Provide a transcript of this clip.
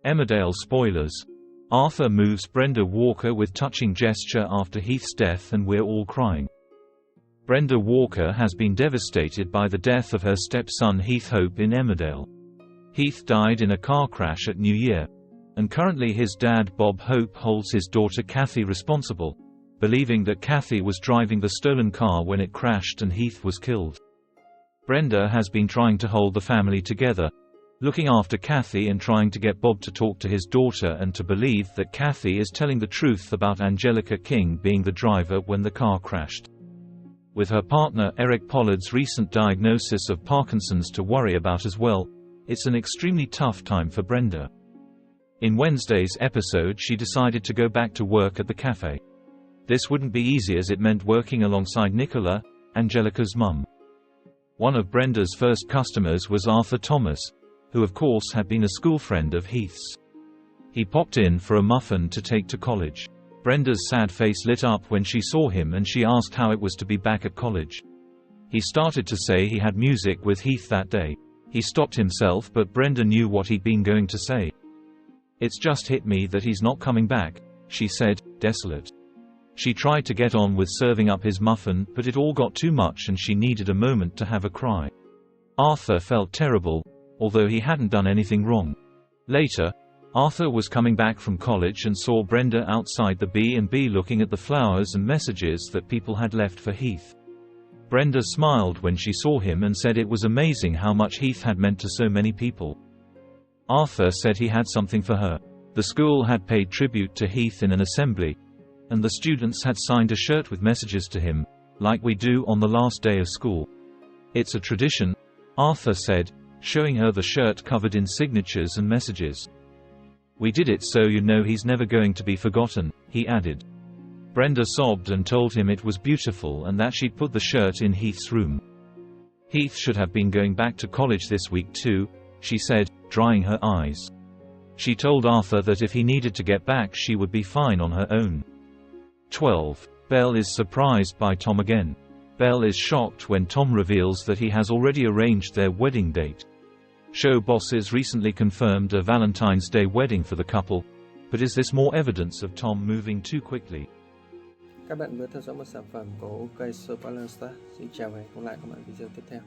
Emmerdale spoilers. Arthur moves Brenda Walker with touching gesture after Heath's death and we're all crying. Brenda Walker has been devastated by the death of her stepson Heath Hope in Emmerdale. Heath died in a car crash at New Year, and currently his dad Bob Hope holds his daughter Kathy responsible, believing that Kathy was driving the stolen car when it crashed and Heath was killed. Brenda has been trying to hold the family together, looking after Kathy and trying to get Bob to talk to his daughter and to believe that Kathy is telling the truth about Angelica King being the driver when the car crashed. With her partner Eric Pollard's recent diagnosis of Parkinson's to worry about as well, it's an extremely tough time for Brenda. In Wednesday's episode, she decided to go back to work at the cafe. This wouldn't be easy as it meant working alongside Nicola, Angelica's mum. One of Brenda's first customers was Arthur Thomas, who of course had been a school friend of Heath's. He popped in for a muffin to take to college. Brenda's sad face lit up when she saw him and she asked how it was to be back at college. He started to say he had music with Heath that day. He stopped himself, but Brenda knew what he'd been going to say. "It's just hit me that he's not coming back," she said, desolate. She tried to get on with serving up his muffin, but it all got too much and she needed a moment to have a cry. Arthur felt terrible, although he hadn't done anything wrong. Later, Arthur was coming back from college and saw Brenda outside the B&B looking at the flowers and messages that people had left for Heath. Brenda smiled when she saw him and said it was amazing how much Heath had meant to so many people. Arthur said he had something for her. The school had paid tribute to Heath in an assembly, and the students had signed a shirt with messages to him, like we do on the last day of school. "It's a tradition," Arthur said, showing her the shirt covered in signatures and messages. "We did it so you know he's never going to be forgotten," he added. Brenda sobbed and told him it was beautiful and that she'd put the shirt in Heath's room. "Heath should have been going back to college this week too," she said, drying her eyes. She told Arthur that if he needed to get back she would be fine on her own. 12. Belle is surprised by Tom again. Belle is shocked when Tom reveals that he has already arranged their wedding date. Show bosses recently confirmed a Valentine's Day wedding for the couple, but is this more evidence of Tom moving too quickly? Các bạn vừa theo dõi một sản phẩm của OK Soap Xin chào và hẹn gặp lại các bạn video tiếp theo.